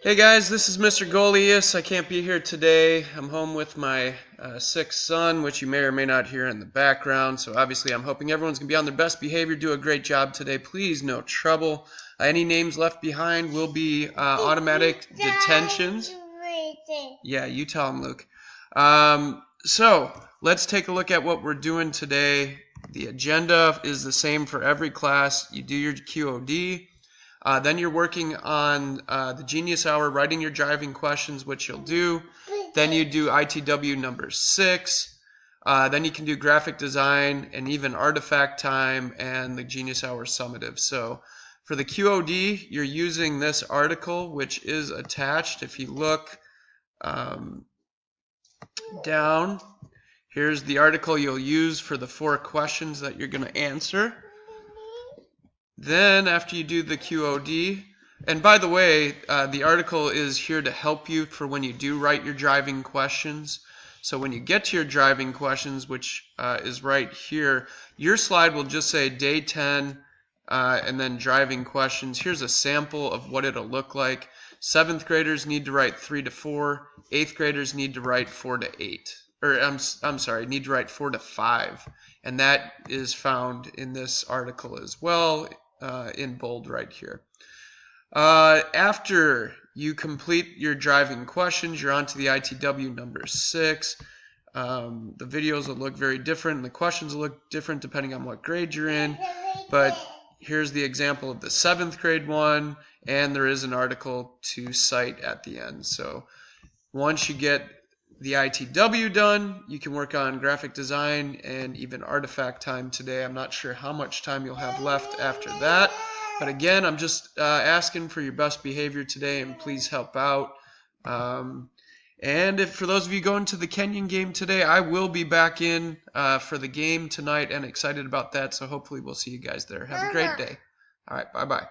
Hey guys, this is Mr. Golias. I can't be here today. I'm home with my sick son, which you may or may not hear in the background. So obviously I'm hoping everyone's going to be on their best behavior, do a great job today. Please, no trouble. Any names left behind will be automatic detentions. Yeah, you tell him, Luke. So let's take a look at what we're doing today. The agenda is the same for every class. You do your QOD. Then you're working on the Genius Hour, writing your driving questions, which you'll do. Then you do ITW number 6. Then you can do graphic design and even artifact time and the Genius Hour summative. So for the QOD, you're using this article, which is attached. If you look down, here's the article you'll use for the 4 questions that you're going to answer. Then after you do the QOD, and by the way, the article is here to help you for when you do write your driving questions. So when you get to your driving questions, which is right here, your slide will just say day 10 and then driving questions. Here's a sample of what it'll look like. 7th graders need to write 3 to 4. 8th graders need to write 4 to 8. Or I'm sorry, need to write 4 to 5. And that is found in this article as well. In bold right here. After you complete your driving questions, you're on to the ITW number 6. The videos will look very different, and the questions will look different depending on what grade you're in. But here's the example of the 7th grade one, and there is an article to cite at the end. So once you get the ITW done, you can work on graphic design and even artifact time today. I'm not sure how much time you'll have left after that. But again, I'm just asking for your best behavior today, and please help out. And for those of you going to the Kenyon game today, I will be back in for the game tonight and excited about that. So hopefully we'll see you guys there. Have a great day. All right, bye-bye.